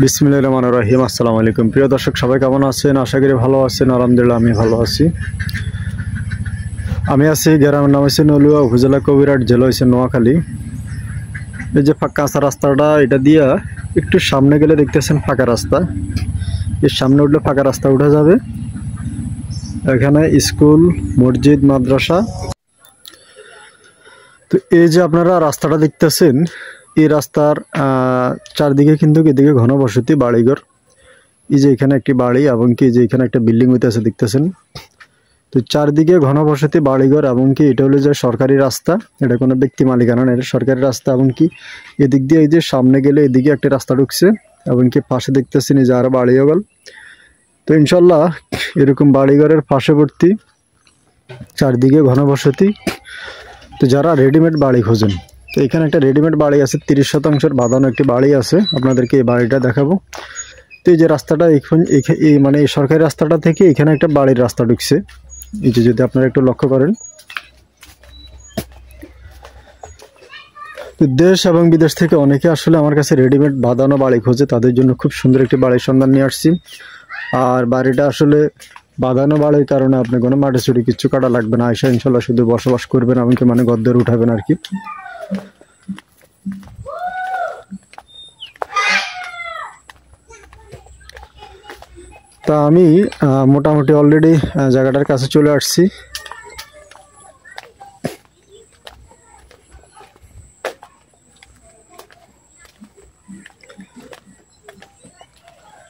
বিসমিল্লাহির রহমানির রহিম। আসসালামু আলাইকুম। প্রিয় দর্শক, সবাই কেমন আছেন? আশা করি ভালো আছেন। আলহামদুলিল্লাহ আমি ভালো আছি। আমি আছি গ্রামের নাম হচ্ছে নলুয়া, উপজেলা কবিরহাট, জেলা হচ্ছে নোয়াখালী। এই যে কাঁচা রাস্তাটা, এটা দিয়া একটু সামনে গেলে দেখতেছেন ফাঁকা রাস্তা। এর সামনে উঠলে ফাঁকা রাস্তা উঠে যাবে। এখানে স্কুল, মসজিদ, মাদ্রাসা। তো এই যে আপনারা রাস্তাটা দেখতেছেন, এই রাস্তার চারদিকে কিন্তু এদিকে ঘনবসতি, বাড়িঘর। এই যে এখানে একটি বাড়ি এবং কি যে এখানে একটা বিল্ডিং হইতেছে দেখতেছেন। তো চারদিকে ঘনবসতি, বাড়িঘর এবং কি এটা হলো যে সরকারি রাস্তা, এটা কোনো ব্যক্তি মালিকানা না, এটা সরকারি রাস্তা। এবং কি এদিক দিয়ে এই যে সামনে গেলে এদিকে একটা রাস্তা ঢুকছে এবং কি পাশে দেখতেছেন এই যে আরো বাড়িঘর। তো ইনশাল্লাহ এরকম বাড়িঘরের পার্শ্ববর্তী চারদিকে ঘনবসতি। তো যারা রেডিমেড বাড়ি খোঁজেন, তো এখানে একটা রেডিমেড বাড়ি আছে, 30% বাঁধানো একটি বাড়ি আছে। আপনাদেরকে এই বাড়িটা দেখাবো। তো এই যে রাস্তাটা মানে এই সরকারি রাস্তাটা থেকে এখানে একটা বাড়ির রাস্তা ঢুকছে। এই যে যদি আপনারা একটু লক্ষ্য করেন, তো দেশ এবং বিদেশ থেকে অনেকে আসলে আমার কাছে রেডিমেড বাঁধানো বাড়ি খোঁজে, তাদের জন্য খুব সুন্দর একটি বাড়ির সন্ধান নিয়ে আসছি। আর বাড়িটা আসলে বাঁধানো বাড়ির কারণে আপনি কোনো মাটি চুটি কিচ্ছু কাটা লাগবে না, আয়সা ইনশাল্লাহ শুধু বসবাস করবেন এমনকি মানে গদ্দর উঠাবেন আর কি। তা আমি মোটামুটি অলরেডি জায়গাটার কাছে চলে আসছি।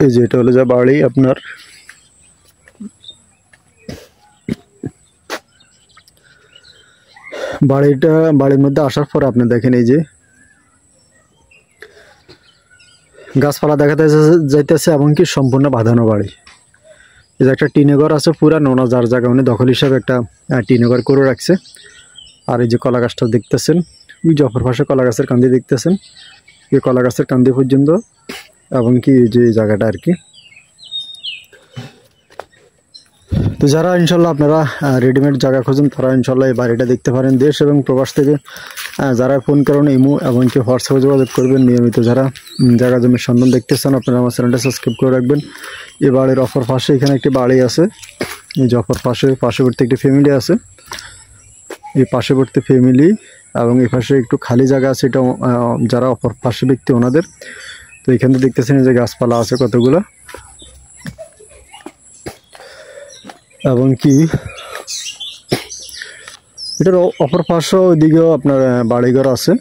এই যে এটা হলো যা বাড়ি আপনার। বাড়ির মধ্যে আসার পর আপনি দেখেন এই যে গাছপালা দেখাতে যাইতেছে এবং কি সম্পূর্ণ বাঁধানো বাড়ি। এই যে একটা টিনেঘর আছে পুরা নোনা, যার জায়গা উনি দখল হিসাবে একটা টিনেঘর করে রাখছে। আর এই যে কলা গাছটা দেখতেছেন, ওই যে অপর পাশে কলা গাছের কান্দি দেখতেছেন, এই কলা গাছের কান্দি পর্যন্ত এবং কি এই যে জায়গাটা আর কি। তো যারা ইনশাল্লাহ আপনারা রেডিমেড জায়গা খোঁজেন, তারা ইনশাল্লাহ এই বাড়িটা দেখতে পারেন। দেশ এবং প্রবাস থেকে যারা ফোন করেন, ইমো এবং কি হোয়াটসঅ্যাপে যোগাযোগ করবেন নিয়মিত। যারা জায়গা জমির সন্ধান দেখতে চান, আপনারা আমার চ্যানেলটা সাবস্ক্রাইব করে রাখবেন। এই বাড়ির অপর পাশে এখানে একটি বাড়ি আছে। এই যে অপর পার্শ্ববর্তী একটি ফ্যামিলি আছে, এই পার্শ্ববর্তী ফ্যামিলি এবং এই পাশে একটু খালি জায়গা আছে, এটা যারা অপর পাশে ব্যক্তি ওনাদের। তো এখানে দেখতেছেন এই যে গাছপালা আছে কতগুলো এবং কি এটার অপর পাশে ওইদিকেও আপনার বাড়িঘর আছে।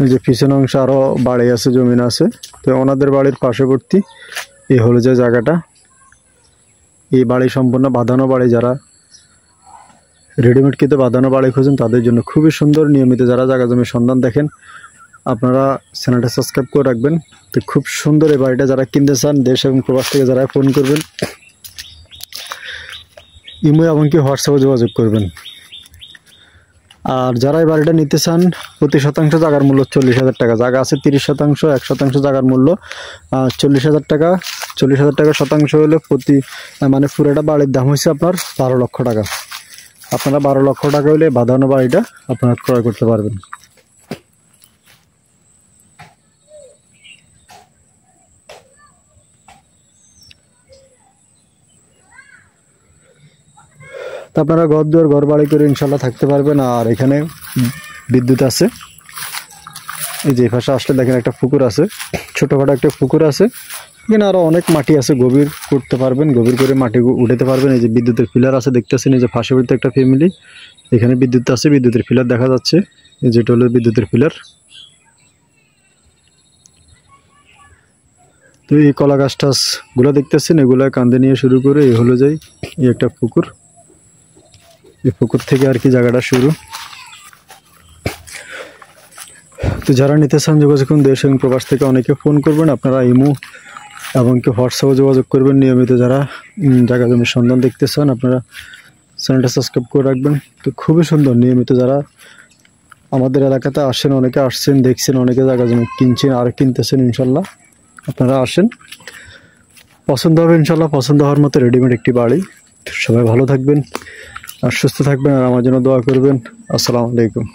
এই যে পিছন অংশ আরো বাড়ি আছে, জমিন আছে। তো ওনাদের বাড়ির পার্শ্ববর্তী এই হলো যে জায়গাটা। এই বাড়ি সম্পূর্ণ বাঁধানো বাড়ি। যারা রেডিমেড কিনতে বাঁধানো বাড়ি খোঁজেন, তাদের জন্য খুবই সুন্দর। নিয়মিত যারা জায়গা জমির সন্ধান দেখেন, আপনারা চ্যানেলটা সাবস্ক্রাইব করে রাখবেন। তো খুব সুন্দর এই বাড়িটা। যারা কিনতে চান, দেশ এবং প্রবাস থেকে যারা ফোন করবেন, ইমো এমনকি হোয়াটসঅ্যাপে যোগাযোগ করবেন। আর যারা এই বাড়িটা নিতে চান, প্রতি শতাংশ জায়গার মূল্য 40,000 টাকা। জায়গা আছে 30%, 1% জায়গার মূল্য 40,000 টাকা। 40,000 টাকা শতাংশ হলে প্রতি মানে পুরোটা বাড়ির দাম হচ্ছে আপনার 12 লক্ষ টাকা। আপনারা 12 লক্ষ টাকা হলে বাঁধানো বাড়িটা আপনারা ক্রয় করতে পারবেন। তো আপনারা ঘর বাড়ি করে ইনশাল্লাহ থাকতে পারবেন। আর এখানে বিদ্যুৎ আছে। এই যে পাশে আসলে দেখেন একটা পুকুর আছে, ছোটখাটো একটা পুকুর আছে। এখানে আরো অনেক মাটি আছে, গভীর করতে পারবেন, গভীর করে মাটি উঠাতে পারবেন। এই যে বিদ্যুতের পিলার আছে দেখতেছেন, এই যে পার্শ্ববর্তী একটা ফ্যামিলি, এখানে বিদ্যুৎ আছে, বিদ্যুতের পিলার দেখা যাচ্ছে। এই যেটা হলো বিদ্যুতের পিলার। তো এই কলা গাছ টাছ গুলো দেখতেছেন, এগুলা কান্দে নিয়ে শুরু করে এই হলো যাই এই একটা পুকুর। এই পুকুর থেকে আর কি জায়গাটা শুরু। তো যারা নিতে চান যোগাযোগ করুন। দেশ এবং প্রবাস থেকে অনেকে ফোন করবেন, আপনারা ইমো এবং কি হোয়াটসঅ্যাপে যোগাযোগ করবেন। নিয়মিত যারা জায়গা জমির সন্ধান দেখতে চান, আপনারা চ্যানেলটা সাবস্ক্রাইব করে রাখবেন। তো খুবই সুন্দর। নিয়মিত যারা আমাদের এলাকাতে আসেন, অনেকে আসছেন, দেখছেন, অনেকে জায়গা জমি কিনছেন আর কিনতেছেন। ইনশাল্লাহ আপনারা আসেন, পছন্দ হবে ইনশাল্লাহ। পছন্দ হওয়ার মতো রেডিমেড একটি বাড়ি। সবাই ভালো থাকবেন আর সুস্থ থাকবেন, আর আমার জন্য দোয়া করবেন। আসসালামু আলাইকুম।